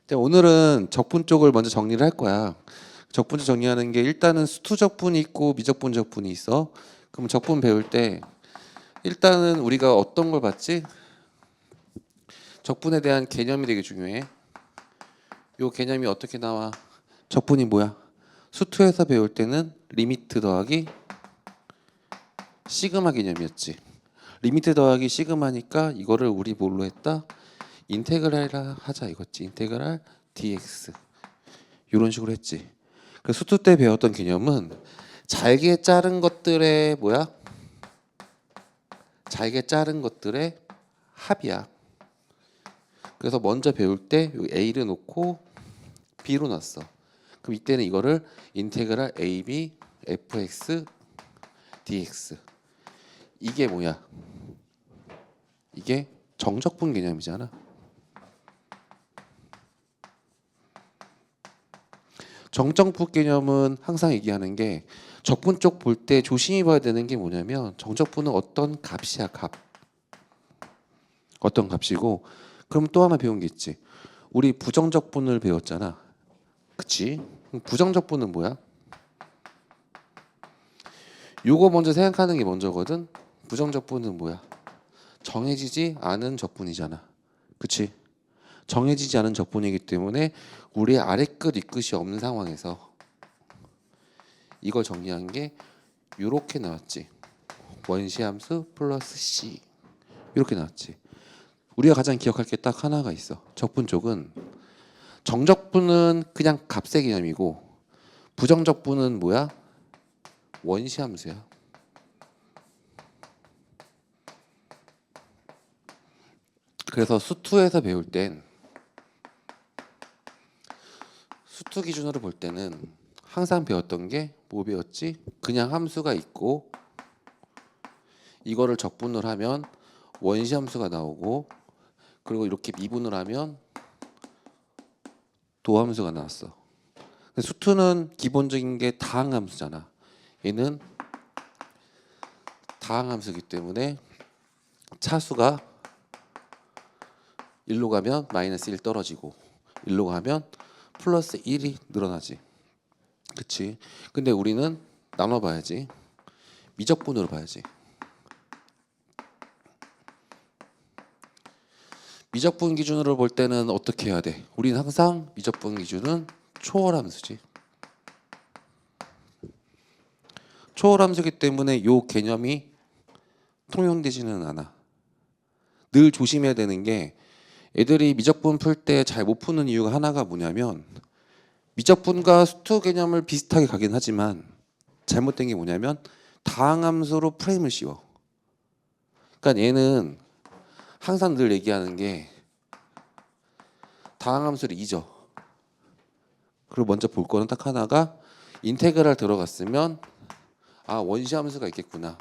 근데 오늘은 적분 쪽을 먼저 정리를 할 거야. 적분 쪽 정리하는 게 일단은 수투 적분이 있고 미적분 적분이 있어. 그럼 적분 배울 때 일단은 우리가 어떤 걸 봤지? 적분에 대한 개념이 되게 중요해. 요 개념이 어떻게 나와? 적분이 뭐야? 수투에서 배울 때는 리미트 더하기 시그마 개념이었지. 리미트 더하기 시그마니까 이거를 우리 뭘로 했다? 인테그랄 하자 이거지. 인테그랄 dx 이런 식으로 했지. 그 수투 때 배웠던 개념은 잘게 자른 것들의 뭐야? 잘게 자른 것들의 합이야. 그래서 먼저 배울 때 a를 놓고 b로 놨어. 그럼 이때는 이거를 인테그랄 ab fx dx 이게 뭐야? 이게 정적분 개념이잖아. 정적분 개념은 항상 얘기하는 게 적분 쪽 볼 때 조심히 봐야 되는 게 뭐냐면 정적분은 어떤 값이야, 값. 어떤 값이고 그럼 또 하나 배운 게 있지. 우리 부정적분을 배웠잖아. 그치? 그럼 부정적분은 뭐야? 요거 먼저 생각하는 게 먼저거든. 부정적분은 뭐야? 정해지지 않은 적분이잖아. 그치? 정해지지 않은 적분이기 때문에 우리 아래 끝 윗끝이 없는 상황에서 이걸 정리한 게 이렇게 나왔지. 원시함수 플러스 C 이렇게 나왔지. 우리가 가장 기억할 게 딱 하나가 있어. 적분 쪽은 정적분은 그냥 값의 개념이고 부정적분은 뭐야? 원시함수야. 그래서 수투에서 배울 땐 수투 기준으로 볼 때는 항상 배웠던 게 뭐 배웠지? 그냥 함수가 있고 이거를 적분을 하면 원시함수가 나오고 그리고 이렇게 미분을 하면 도함수가 나왔어. 수투는 기본적인 게 다항함수잖아. 얘는 다항함수이기 때문에 차수가 1로 가면 마이너스 1 떨어지고 1로 가면 플러스 1이 늘어나지. 그치? 근데 우리는 나눠봐야지. 미적분으로 봐야지. 미적분 기준으로 볼 때는 어떻게 해야 돼? 우리는 항상 미적분 기준은 초월함수지. 초월함수기 때문에 요 개념이 통용되지는 않아. 늘 조심해야 되는 게 애들이 미적분 풀 때 잘 못 푸는 이유가 하나가 뭐냐면 미적분과 수투 개념을 비슷하게 가긴 하지만 잘못된 게 뭐냐면 다항함수로 프레임을 씌워. 그러니까 얘는 항상 늘 얘기하는 게 다항함수를 잊어. 그리고 먼저 볼 거는 딱 하나가 인테그랄 들어갔으면 아 원시함수가 있겠구나.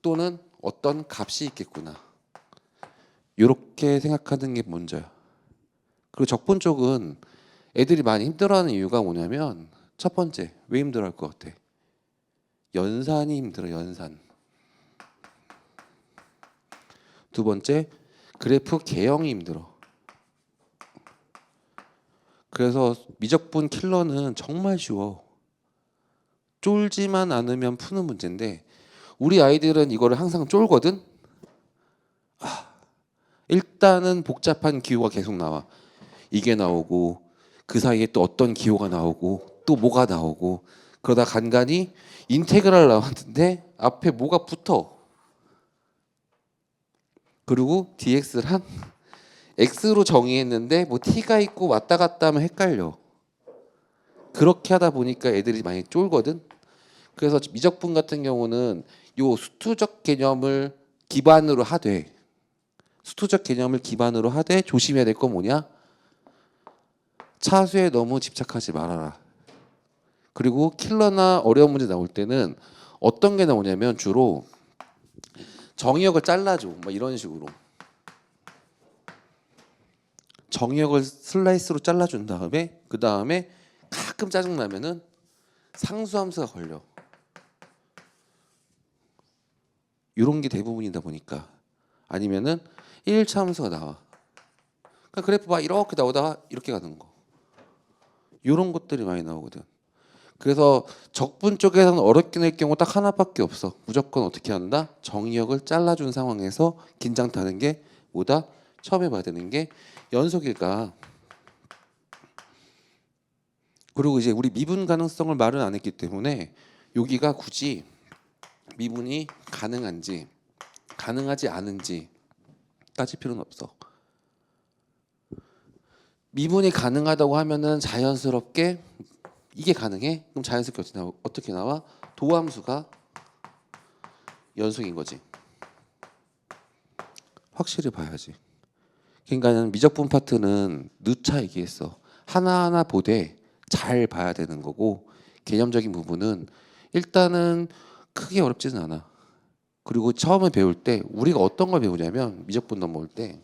또는 어떤 값이 있겠구나. 이렇게 생각하는 게 먼저야. 그리고 적분 쪽은 애들이 많이 힘들어하는 이유가 뭐냐면 첫 번째 왜 힘들어할 것 같아? 연산이 힘들어. 연산. 두 번째 그래프 개형이 힘들어. 그래서 미적분 킬러는 정말 쉬워. 쫄지만 않으면 푸는 문제인데 우리 아이들은 이거를 항상 쫄거든. 일단은 복잡한 기호가 계속 나와. 이게 나오고 그 사이에 또 어떤 기호가 나오고 또 뭐가 나오고 그러다 간간이 인테그랄 나왔는데 앞에 뭐가 붙어. 그리고 dx를 x로 정의했는데 뭐 t가 있고 왔다 갔다 하면 헷갈려. 그렇게 하다 보니까 애들이 많이 쫄거든. 그래서 미적분 같은 경우는 요 수투적 개념을 기반으로 하되 조심해야 될 건 뭐냐? 차수에 너무 집착하지 말아라. 그리고 킬러나 어려운 문제 나올 때는 어떤 게 나오냐면 주로 정의역을 잘라줘. 뭐 이런 식으로. 정의역을 슬라이스로 잘라준 다음에 그 다음에 가끔 짜증나면은 상수함수가 걸려. 이런 게 대부분이다 보니까 아니면은 1차 함수가 나와. 그러니까 그래프 봐 이렇게 나오다가 이렇게 가는 거. 이런 것들이 많이 나오거든. 그래서 적분 쪽에서는 어렵게 낼 경우 딱 하나밖에 없어. 무조건 어떻게 한다? 정의역을 잘라준 상황에서 긴장 타는 게 뭐다? 처음에 봐야 되는 게 연속일까. 그리고 이제 우리 미분 가능성을 말은 안 했기 때문에 여기가 굳이 미분이 가능한지 가능하지 않은지 따질 필요는 없어. 미분이 가능하다고 하면은 자연스럽게 이게 가능해? 그럼 자연스럽게 어떻게 나와? 도함수가 연속인 거지. 확실히 봐야지. 그러니까 미적분 파트는 누차 얘기했어. 하나하나 보되 잘 봐야 되는 거고 개념적인 부분은 일단은 크게 어렵지는 않아. 그리고 처음에 배울 때 우리가 어떤 걸 배우냐면 미적분 넘어올 때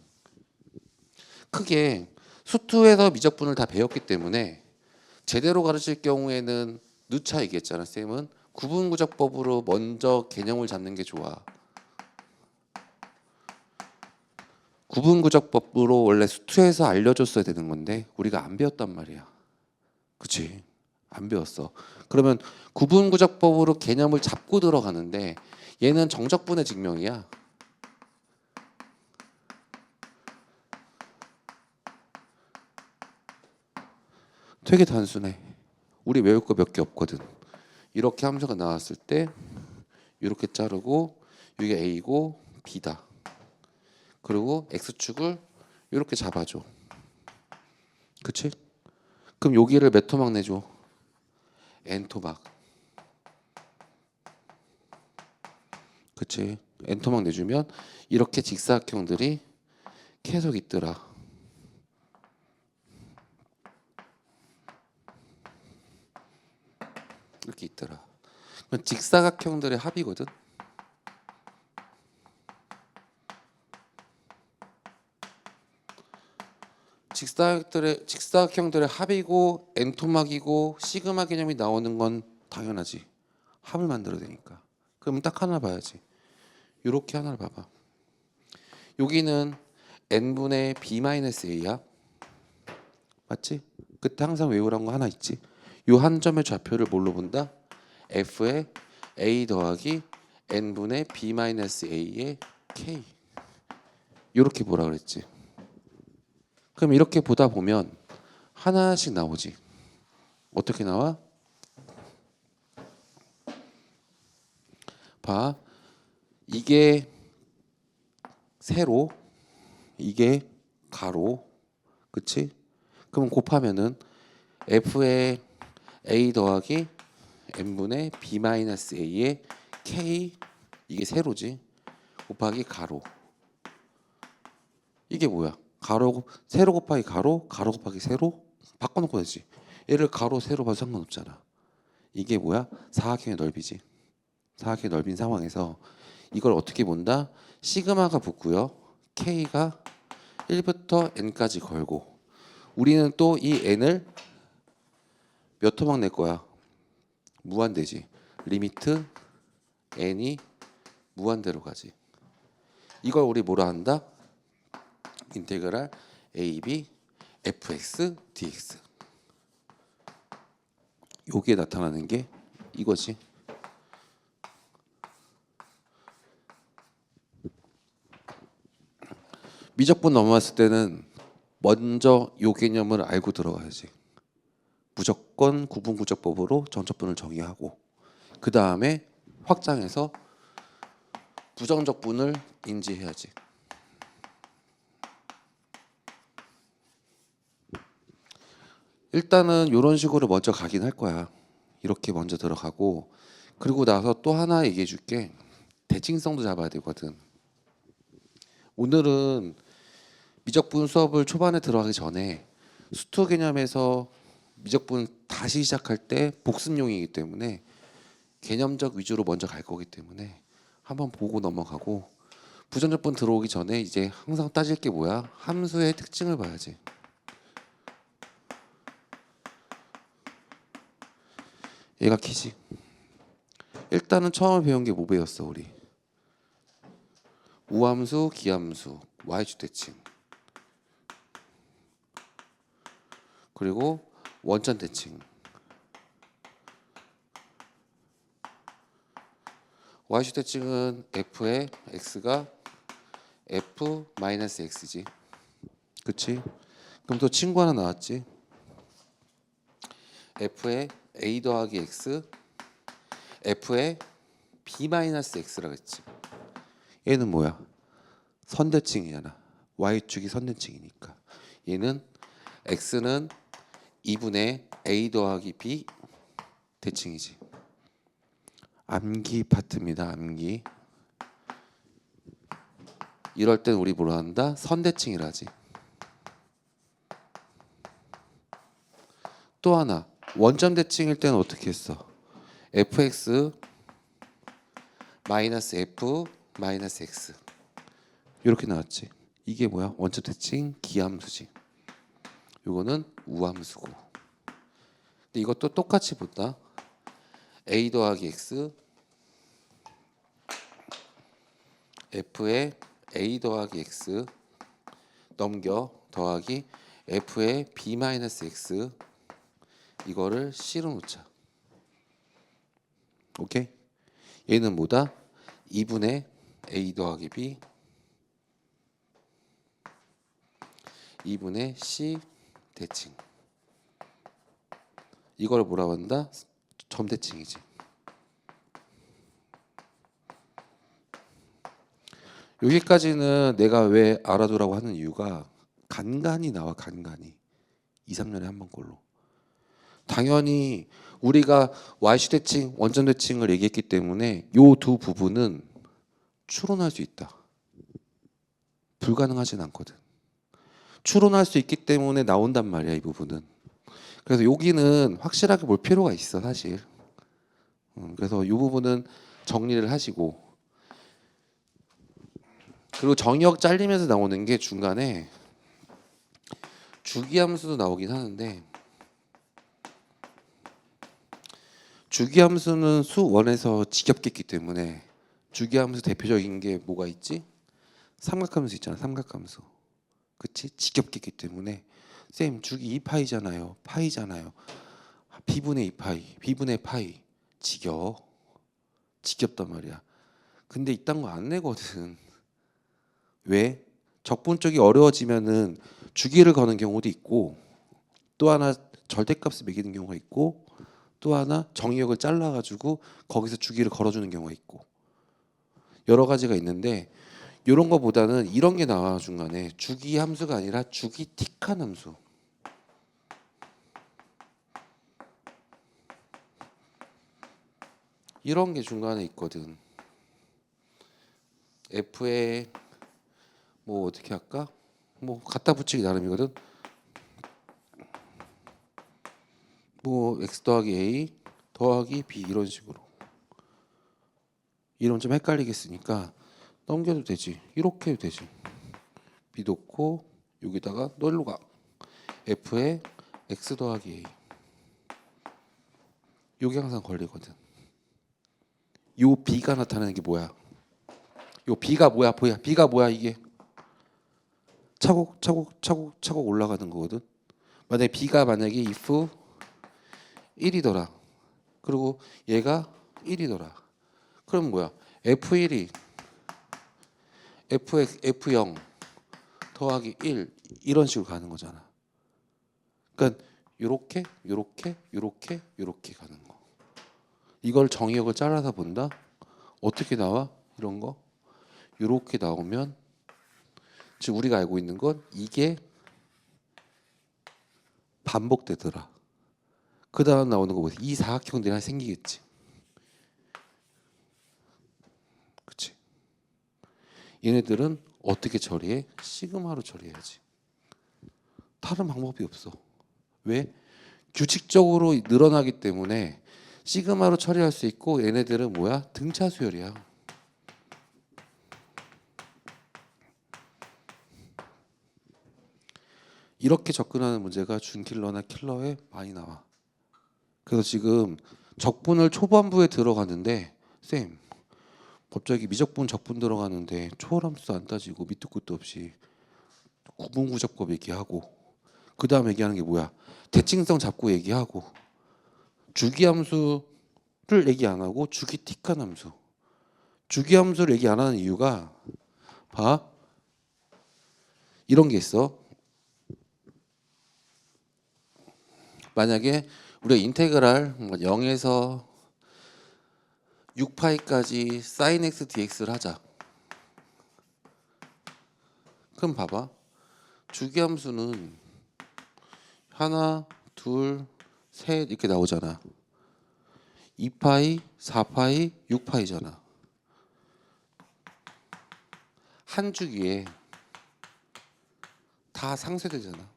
크게 수투에서 미적분을 다 배웠기 때문에 제대로 가르칠 경우에는 누차 얘기했잖아. 쌤은 구분구적법으로 먼저 개념을 잡는 게 좋아. 구분구적법으로 원래 수투에서 알려줬어야 되는 건데 우리가 안 배웠단 말이야. 그치? 안 배웠어. 그러면 구분구적법으로 개념을 잡고 들어가는데 얘는 정적분의 증명이야. 되게 단순해. 우리 외울 거 몇 개 없거든. 이렇게 함수가 나왔을 때 이렇게 자르고 이게 A고 B다. 그리고 X축을 이렇게 잡아줘. 그치? 그럼 여기를 몇 토막 내줘? N토막. 그치? N토막 내주면 이렇게 직사각형들이 계속 있더라. 이렇게 있더라. 직사각형들의 합이거든. 직사각형들의 합이고 n토막이고 시그마 개념이 나오는 건 당연하지. 합을 만들어야 되니까. 그러면 딱 하나 봐야지. 이렇게 하나를 봐봐. 여기는 n분의 b-a야. 맞지? 그때 항상 외우란 거 하나 있지. 요 한 점의 좌표를 뭘로 본다? f의 a 더하기 n분의 b-a의 k. 이렇게 보라 그랬지. 그럼 이렇게 보다 보면 하나씩 나오지. 어떻게 나와? 봐. 이게 세로, 이게 가로. 그치? 그럼 곱하면은 f의 a 더하기 n분의 b-a의 k, 이게 세로지. 곱하기 가로. 이게 뭐야? 가로, 세로 곱하기 가로, 가로 곱하기 세로 바꿔놓고 되지. 얘를 가로, 세로 봐도 상관없잖아. 이게 뭐야? 사각형의 넓이지. 사각형의 넓인 상황에서 이걸 어떻게 본다? 시그마가 붙고요. K가 1부터 N까지 걸고 우리는 또 이 N을 몇 토막 낼 거야? 무한대지. 리미트 N이 무한대로 가지. 이걸 우리 뭐라 한다? 인테그랄 AB fx dx. 여기에 나타나는 게 이거지. 미적분 넘어왔을 때는 먼저 요 개념을 알고 들어가야지. 무조건 구분구적법으로 정적분을 정의하고 그 다음에 확장해서 부정적분을 인지해야지. 일단은 이런 식으로 먼저 가긴 할 거야. 이렇게 먼저 들어가고 그리고 나서 또 하나 얘기해 줄게. 대칭성도 잡아야 되거든. 오늘은 미적분 수업을 초반에 들어가기 전에 수투 개념에서 미적분 다시 시작할 때 복습용이기 때문에 개념적 위주로 먼저 갈 거기 때문에 한번 보고 넘어가고 부정적분 들어오기 전에 이제 항상 따질 게 뭐야? 함수의 특징을 봐야지. 얘가 키지. 일단은 처음에 배운 게 뭐 배웠어 우리? 우함수, 기함수, y축 대칭. 그리고 원점 대칭. y축 대칭은 f의 x가 f-x지. 그치? 그럼 또 친구 하나 나왔지? f의 a 더하기 x, f의 b-x라고 했지. 얘는 뭐야? 선대칭이잖아. y축이 선대칭이니까. 얘는 x는 2분의 a 더하기 b 대칭이지. 암기 파트입니다. 암기. 이럴 땐 우리 뭐라 한다? 선대칭이라지. 또 하나 원점 대칭일 때는 어떻게 했어? fx 마이너스 f 마이너스 x 이렇게 나왔지. 이게 뭐야? 원점 대칭 기함수지. 요거는 우함수고. 근데 이것도 똑같이 본다. a 더하기 x f의 a 더하기 x 넘겨 더하기 f의 b 마이너스 x 이거를 c로 놓자. 오케이? 얘는 뭐다? 2분의 a 더하기 b 2분의 c 대칭. 이걸 뭐라고 한다? 점대칭이지. 여기까지는 내가 왜 알아두라고 하는 이유가 간간히 나와. 간간히 2, 3년에 한 번꼴로. 당연히 우리가 y축 대칭, 원점 대칭을 얘기했기 때문에 요 두 부분은 추론할 수 있다. 불가능하진 않거든. 추론할 수 있기 때문에 나온단 말이야, 이 부분은. 그래서 여기는 확실하게 볼 필요가 있어, 사실. 그래서 이 부분은 정리를 하시고, 그리고 정의역 잘리면서 나오는 게 중간에 주기함수도 나오긴 하는데, 주기함수는 수1에서 지겹겠기 때문에 주기함수 대표적인 게 뭐가 있지? 삼각함수 있잖아. 삼각함수. 그치? 지겹겠기 때문에 쌤 주기 2파이잖아요. 파이잖아요. b분의 2파이, b분의 파이. 지겹단 말이야. 근데 이딴 거 안 내거든. 왜? 적분 쪽이 어려워지면은 주기를 거는 경우도 있고, 또 하나 절대값을 매기는 경우가 있고, 또 하나 정의역을 잘라가지고 거기서 주기를 걸어주는 경우가 있고, 여러 가지가 있는데 이런 거보다는 이런 게 나와. 중간에 주기 함수가 아니라 주기 틱한 함수. 이런 게 중간에 있거든. f에 뭐 어떻게 할까? 뭐 갖다 붙이기 나름이거든. 뭐 x 더하기 a 더하기 b 이런 식으로. 이러면 좀 헷갈리겠으니까 넘겨도 되지. 이렇게 해도 되지. b 놓고 여기다가 널로 가. f에 x 더하기 a. 요게 항상 걸리거든. 요 b가 나타나는 게 뭐야? 요 b가 뭐야? 보야. b가 뭐야 이게? 차곡차곡 올라가는 거거든. 만약에 b가 만약에 if 1이더라. 그리고 얘가 1이더라. 그럼 뭐야? f1이 f0 더하기 1 이런 식으로 가는 거잖아. 그러니까 요렇게 가는 거. 이걸 정의역을 잘라서 본다. 어떻게 나와? 이런 거. 요렇게 나오면 지금 우리가 알고 있는 건 이게 반복되더라. 그 다음 나오는 거 보세요. 이 사각형들이 하나 생기겠지. 그치? 얘네들은 어떻게 처리해? 시그마로 처리해야지. 다른 방법이 없어. 왜? 규칙적으로 늘어나기 때문에 시그마로 처리할 수 있고, 얘네들은 뭐야? 등차 수열이야. 이렇게 접근하는 문제가 준킬러나 킬러에 많이 나와. 그래서 지금 적분을 초반부에 들어갔는데 쌤 갑자기 미적분 적분 들어가는데 초월함수도 안 따지고 밑도 끝도 없이 구분구조법 얘기하고, 그 다음 얘기하는 게 뭐야? 대칭성 잡고 얘기하고 주기함수를 얘기 안 하고 주기틱한 함수. 주기함수를 얘기 안 하는 이유가 봐. 이런 게 있어. 만약에 우리가 인테그랄 0에서 6파이까지 sin x dx를 하자. 그럼 봐봐. 주기함수는 하나, 둘, 셋 이렇게 나오잖아. 2파이, 4파이, 6파이잖아. 한 주기에 다 상쇄되잖아.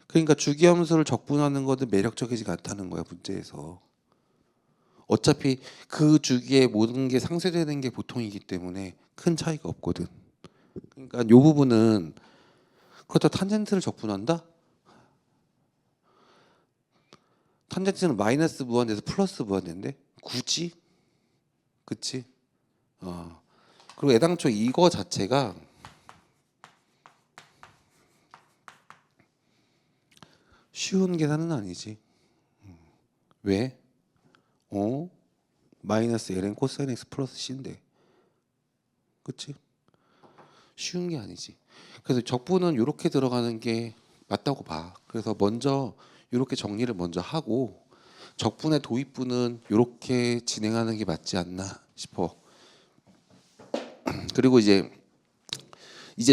그러니까 주기함수를 적분하는 것은 매력적이지가 않다는 거야, 문제에서. 어차피 그 주기에 모든 게 상쇄되는 게 보통이기 때문에 큰 차이가 없거든. 그러니까 이 부분은 그렇다 탄젠트를 적분한다? 탄젠트는 마이너스 무한대에서 플러스 무한대인데 굳이? 그치? 그리고 애당초 이거 자체가 쉬운 계산은 아니지. 왜? 마이너스 ln 코사인 x 플러스 c인데. 그치? 쉬운 게 아니지. 그래서 적분은 이렇게 들어가는 게 맞다고 봐. 그래서 먼저 이렇게 정리를 먼저 하고 적분의 도입부는 이렇게 진행하는 게 맞지 않나 싶어. 그리고 이제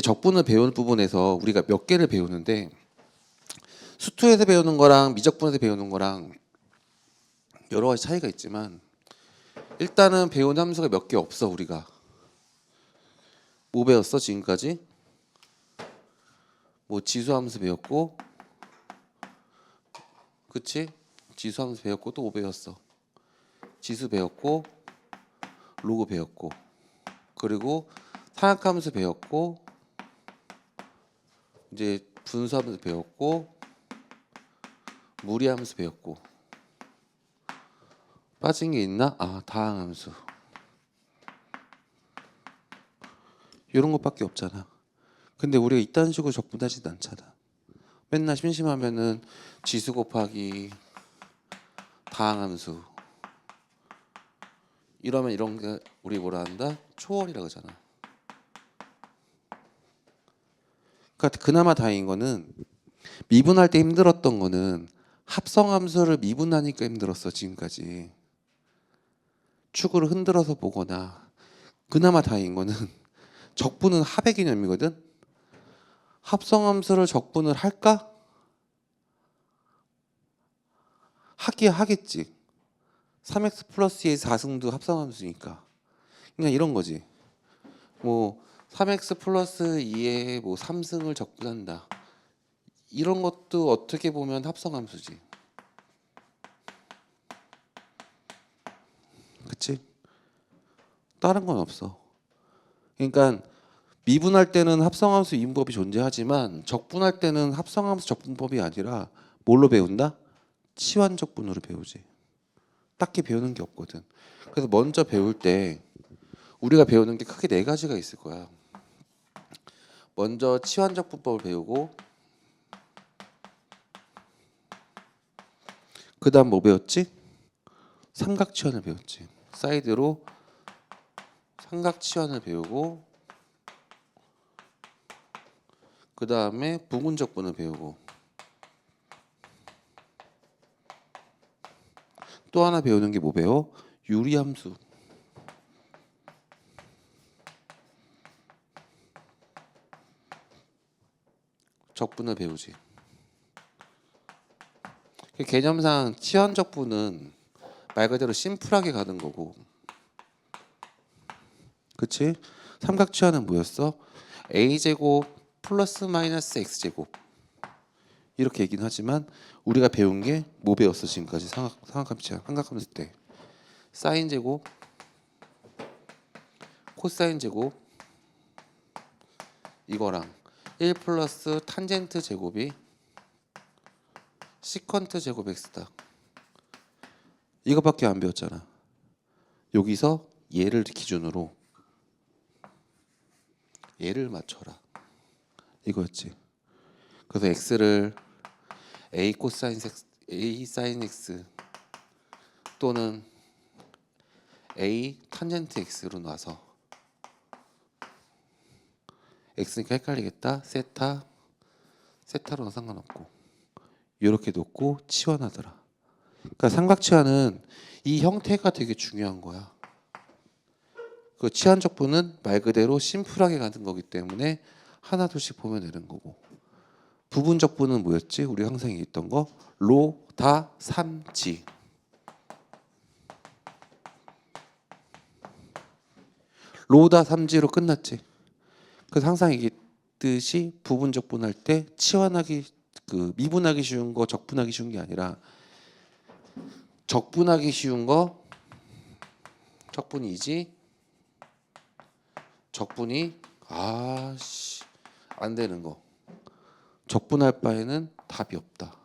적분을 배우는 부분에서 우리가 몇 개를 배우는데 수투에서 배우는 거랑 미적분에서 배우는 거랑 여러 가지 차이가 있지만 일단은 배운 함수가 몇 개 없어. 우리가 뭐 배웠어 지금까지? 뭐 지수함수 배웠고, 그치? 지수함수 배웠고 또 뭐 배웠어? 지수 배웠고 로그 배웠고 그리고 사역함수 배웠고 이제 분수함수 배웠고 무리함수 배웠고 빠진 게 있나? 다항함수 이런 것밖에 없잖아. 근데 우리가 이딴 식으로 적분하진 않잖아. 맨날 심심하면은 지수 곱하기 다항함수 이러면 이런 게 우리 뭐라 한다? 초월이라고 하잖아. 그러니까 그나마 다행인 거는 미분할 때 힘들었던 거는 합성함수를 미분하니까 힘들었어 지금까지. 축을 흔들어서 보거나. 그나마 다행인 거는 적분은 합의 개념이거든. 합성함수를 적분을 할까? 하기야 하겠지. 3x 플러스 2의 4승도 합성함수니까. 그냥 이런 거지. 뭐 3x 플러스 2의 뭐 3승을 적분한다. 이런 것도 어떻게 보면 합성함수지. 그치? 다른 건 없어. 그러니까 미분할 때는 합성함수 이분법이 존재하지만 적분할 때는 합성함수 적분법이 아니라 뭘로 배운다? 치환적분으로 배우지. 딱히 배우는 게 없거든. 그래서 먼저 배울 때 우리가 배우는 게 크게 네 가지가 있을 거야. 먼저 치환적분법을 배우고 그 다음 뭐 배웠지? 삼각치환을 배웠지. 사이드로 삼각치환을 배우고 그 다음에 부분적분을 배우고 또 하나 배우는 게 뭐 배워? 유리함수. 적분을 배우지. 개념상 치환적분은 말 그대로 심플하게 가는 거고, 그치? 삼각치환은 뭐였어? a제곱 플러스 마이너스 x제곱 이렇게 얘기는 하지만 우리가 배운 게 뭐 배웠어 지금까지 삼각함치환 삼각함수 때 사인 제곱 코사인 제곱 이거랑 1 플러스 탄젠트 제곱이 시컨트 제곱 x다. 이거밖에 안 배웠잖아. 여기서 얘를 기준으로 얘를 맞춰라 이거였지. 그래서 x를 a 코사인 x, a 사인 x 또는 a 탄젠트 x로 놔서 x니까 헷갈리겠다. 세타로는 상관없고 이렇게 놓고 치환하더라. 그러니까 삼각치환은 이 형태가 되게 중요한 거야. 그 치환적분은 말 그대로 심플하게 가는 거기 때문에 하나둘씩 보면 되는 거고, 부분적분은 뭐였지? 우리 항상 얘기했던 거 로다 삼지. 로다 삼지로 끝났지. 그래서 항상 얘기했듯이 부분적분 할 때 치환하기 그 미분하기 쉬운 거 적분하기 쉬운 게 아니라 적분하기 쉬운 거 적분이지, 적분이 안 되는 거 적분할 바에는 답이 없다.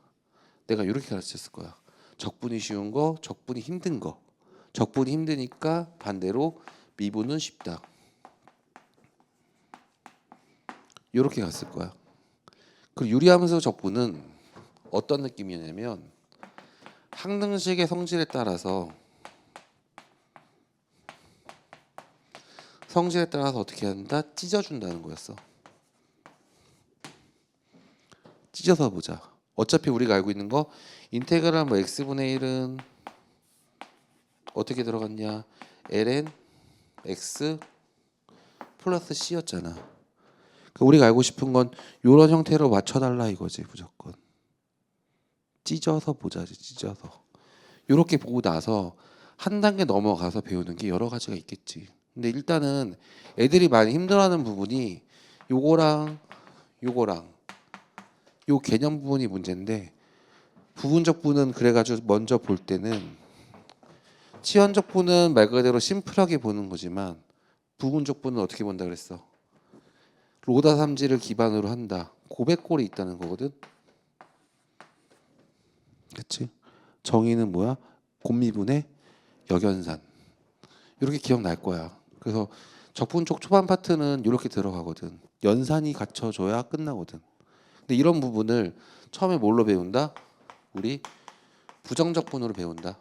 내가 이렇게 가르쳤을 거야. 적분이 쉬운 거, 적분이 힘든 거. 적분이 힘드니까 반대로 미분은 쉽다. 이렇게 갔을 거야. 그 유리함수 적분은 어떤 느낌이냐면 항등식의 성질에 따라서 어떻게 한다? 찢어준다는 거였어. 찢어서 보자. 어차피 우리가 알고 있는 거 인테그랄 뭐 x분의 1은 어떻게 들어갔냐? ln x 플러스 c였잖아. 우리가 알고 싶은 건 이런 형태로 맞춰달라 이거지. 무조건 찢어서 보자지. 찢어서 이렇게 보고 나서 한 단계 넘어가서 배우는 게 여러 가지가 있겠지. 근데 일단은 애들이 많이 힘들어하는 부분이 요거랑 요 개념 부분이 문제인데, 부분적분은 그래가지고 먼저 볼 때는 치환적분은 말 그대로 심플하게 보는 거지만 부분적분은 어떻게 본다 그랬어? 로다 삼지를 기반으로 한다. 고백골이 있다는 거거든. 그치? 정의는 뭐야? 곱미분의 역연산. 이렇게 기억날 거야. 그래서 적분 쪽 초반 파트는 이렇게 들어가거든. 연산이 갖춰져야 끝나거든. 근데 이런 부분을 처음에 뭘로 배운다? 우리 부정적분으로 배운다.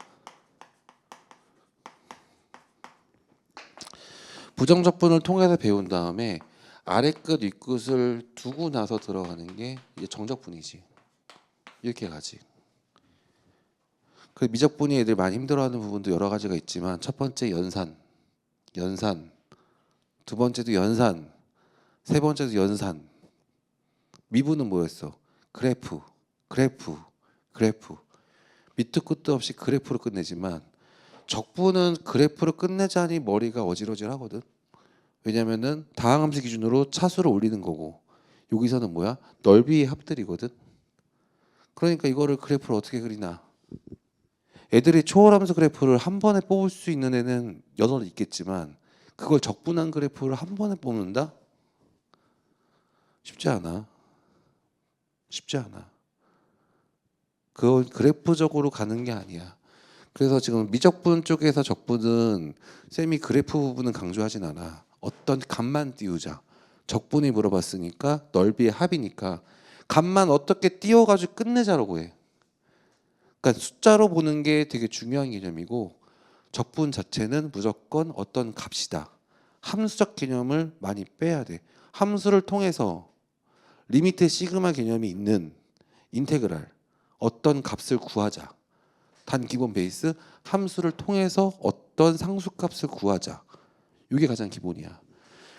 부정적분을 통해서 배운 다음에 아래끝 윗끝을 두고 나서 들어가는 게 이제 정적분이지. 이렇게 가지. 그 미적분이 애들 많이 힘들어하는 부분도 여러 가지가 있지만 첫 번째 연산, 두 번째도 연산, 세 번째도 연산. 미분은 뭐였어? 그래프. 밑도 끝도 없이 그래프로 끝내지만 적분은 그래프로 끝내자니 머리가 어지러질하거든. 왜냐면은 다항함수 기준으로 차수를 올리는 거고 여기서는 뭐야? 넓이의 합들이거든. 그러니까 이거를 그래프를 어떻게 그리나? 애들이 초월함수 그래프를 한 번에 뽑을 수 있는 애는 여럿 있겠지만 그걸 적분한 그래프를 한 번에 뽑는다? 쉽지 않아. 그건 그래프적으로 가는 게 아니야. 그래서 지금 미적분 쪽에서 적분은 쌤이 그래프 부분은 강조하진 않아. 어떤 값만 띄우자. 적분이 물어봤으니까 넓이의 합이니까 값만 어떻게 띄워가지고 끝내자라고 해. 그러니까 숫자로 보는 게 되게 중요한 개념이고 적분 자체는 무조건 어떤 값이다. 함수적 개념을 많이 빼야 돼. 함수를 통해서 리미트 시그마 개념이 있는 인테그랄 어떤 값을 구하자. 단 기본 베이스 함수를 통해서 어떤 상수값을 구하자. 이게 가장 기본이야.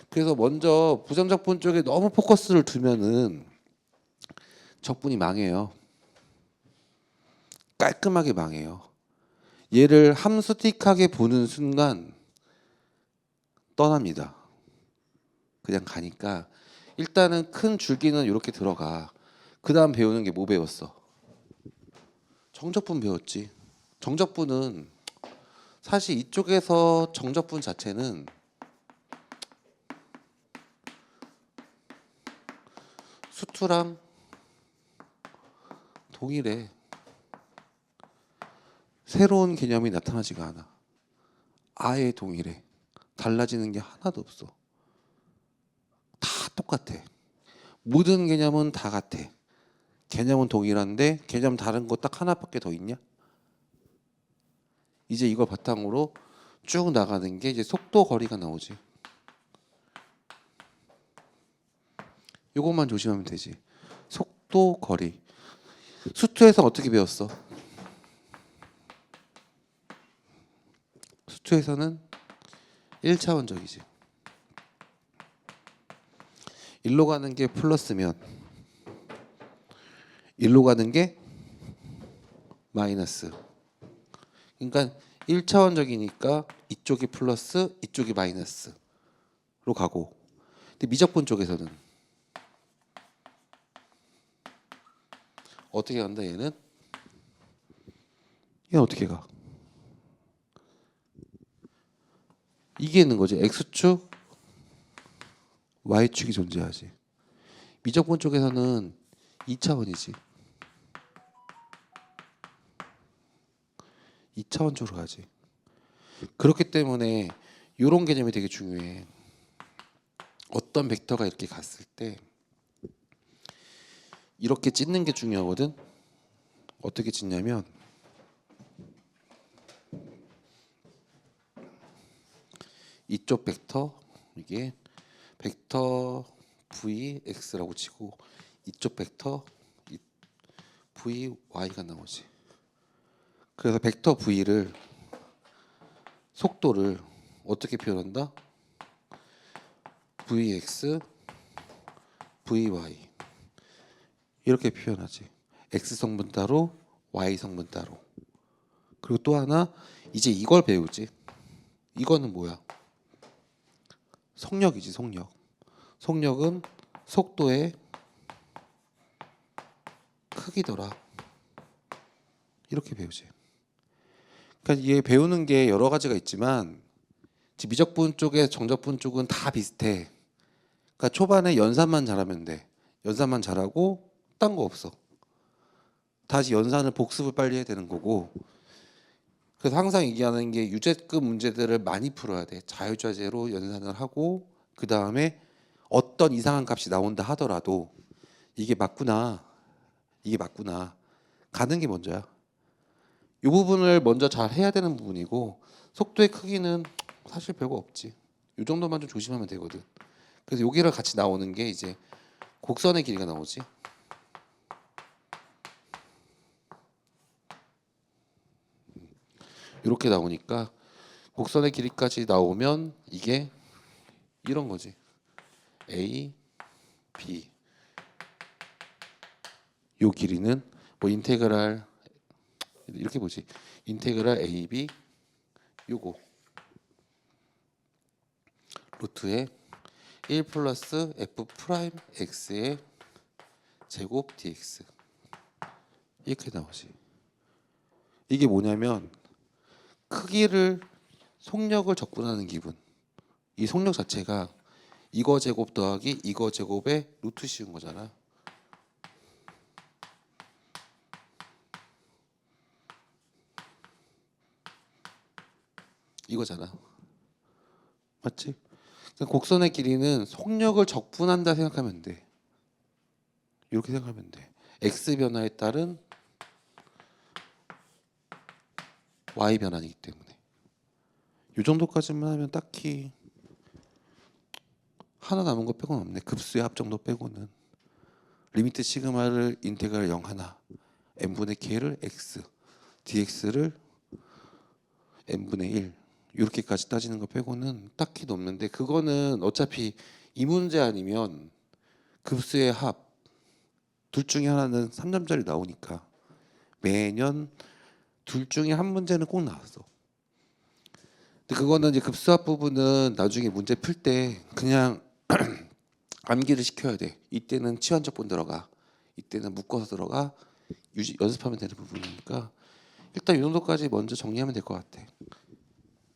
그래서 먼저 부정적분 쪽에 너무 포커스를 두면은 적분이 망해요. 깔끔하게 망해요. 얘를 함수틱하게 보는 순간 떠납니다. 그냥 가니까 일단은 큰 줄기는 이렇게 들어가. 그 다음 배우는 게 뭐 배웠어? 정적분 배웠지. 정적분은 사실 이쪽에서 정적분 자체는 수투랑 동일해. 새로운 개념이 나타나지가 않아. 아예 동일해. 달라지는 게 하나도 없어. 다 똑같아. 모든 개념은 다 같아. 개념은 동일한데 개념 다른 거 딱 하나밖에 더 있냐? 이제 이걸 바탕으로 쭉 나가는 게 이제 속도 거리가 나오지. 요것만 조심하면 되지. 속도 거리. 수투에서 어떻게 배웠어? 수투에서는 1차원적이지. 일로 가는 게 플러스면 일로 가는 게 마이너스. 그러니까 1차원적이니까 이쪽이 플러스 이쪽이 마이너스로 가고, 근데 미적분 쪽에서는 어떻게 간다? 얘는 어떻게 가? 이게 있는 거지. X축 Y축이 존재하지. 미적분 쪽에서는 2차원이지. 2차원적으로 가지. 그렇기 때문에 이런 개념이 되게 중요해. 어떤 벡터가 이렇게 갔을 때 이렇게 찢는 게 중요하거든. 어떻게 찢냐면 이쪽 벡터, 이게 벡터 Vx라고 치고 이쪽 벡터 Vy가 나오지. 그래서 벡터 V를 속도를 어떻게 표현한다? Vx, Vy 이렇게 표현하지. X 성분 따로, Y 성분 따로. 그리고 또 하나 이제 이걸 배우지. 이거는 뭐야? 속력이지, 속력. 속력은 속도의 크기더라. 이렇게 배우지. 그러니까 얘 배우는 게 여러 가지가 있지만 미적분 쪽에 정적분 쪽은 다 비슷해. 그러니까 초반에 연산만 잘하면 돼. 연산만 잘하고 딴 거 없어. 다시 연산을 복습을 빨리 해야 되는 거고. 그래서 항상 얘기하는 게 유제급 문제들을 많이 풀어야 돼. 자유자재로 연산을 하고 그 다음에 어떤 이상한 값이 나온다 하더라도 이게 맞구나, 이게 맞구나 가는 게 먼저야. 이 부분을 먼저 잘 해야 되는 부분이고, 속도의 크기는 사실 별거 없지. 이 정도만 좀 조심하면 되거든. 그래서 여기랑 같이 나오는 게 이제 곡선의 길이가 나오지. 이렇게 나오니까 곡선의 길이까지 나오면 이게 이런 거지. A, B. 요 길이는 뭐 인테그랄 이렇게 보지. 인테그랄 AB 요거 루트에 1 플러스 F 프라임 X의 제곱 dx 이렇게 나오지. 이게 뭐냐면 크기를 속력을 적분하는 기분. 이 속력 자체가 이거 제곱 더하기 이거 제곱의 루트 씌운 거잖아. 이거잖아. 맞지? 그러니까 곡선의 길이는 속력을 적분한다 생각하면 돼. 이렇게 생각하면 돼. x 변화에 따른 y 변화이기 때문에. 이 정도까지만 하면 딱히 하나 남은 거 빼고는 없네. 급수의 합 정도 빼고는. 리미트 시그마를 인테그랄 0 하나, n분의 k를 x, dx를 n분의 1 이렇게까지 따지는 거 빼고는 딱히 없는데, 그거는 어차피 이 문제 아니면 급수의 합 둘 중에 하나는 3점짜리 나오니까 매년 둘 중에 한 문제는 꼭 나왔어. 근데 그거는 이제 급수합 부분은 나중에 문제 풀 때 그냥 암기를 시켜야 돼. 이때는 치환적분 들어가, 이때는 묶어서 들어가, 연습하면 되는 부분이니까 일단 이 정도까지 먼저 정리하면 될 것 같아.